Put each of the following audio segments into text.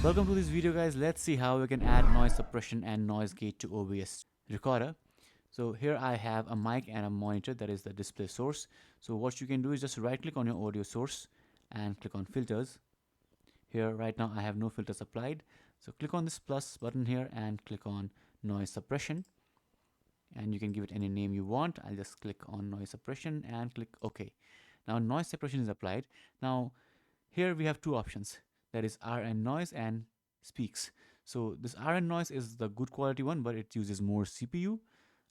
Welcome to this video, guys. Let's see how we can add noise suppression and noise gate to OBS recorder. So here I have a mic and a monitor, that is the display source. So what you can do is just right click on your audio source and click on filters. Here right now I have no filters applied. So click on this plus button here and click on noise suppression. And you can give it any name you want. I'll just click on noise suppression and click OK. Now noise suppression is applied. Now here we have two options, that is RN noise and speaks. So this RN noise is the good quality one, but it uses more CPU.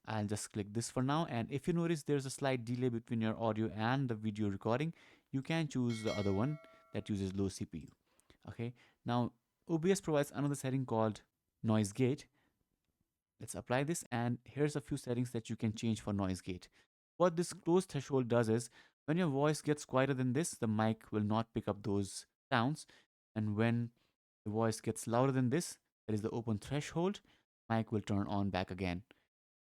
I'll just click this for now, and if you notice there's a slight delay between your audio and the video recording, you can choose the other one that uses low CPU. Okay, now OBS provides another setting called noise gate. Let's apply this, and here's a few settings that you can change for noise gate. What this close threshold does is when your voice gets quieter than this, the mic will not pick up those sounds, and when the voice gets louder than this, that is the open threshold, mic will turn on back again.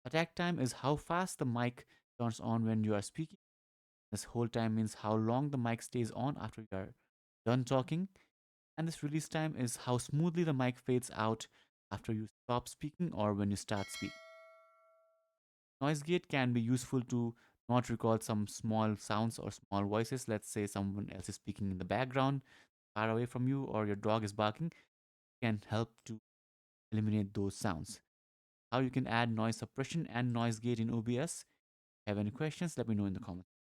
Attack time is how fast the mic turns on when you are speaking. This hold time means how long the mic stays on after you are done talking. And this release time is how smoothly the mic fades out after you stop speaking or when you start speaking. Noise gate can be useful to not record some small sounds or small voices. Let's say someone else is speaking in the background far away from you, or your dog is barking. It can help to eliminate those sounds. How you can add noise suppression and noise gate in OBS. If you have any questions, let me know in the comments.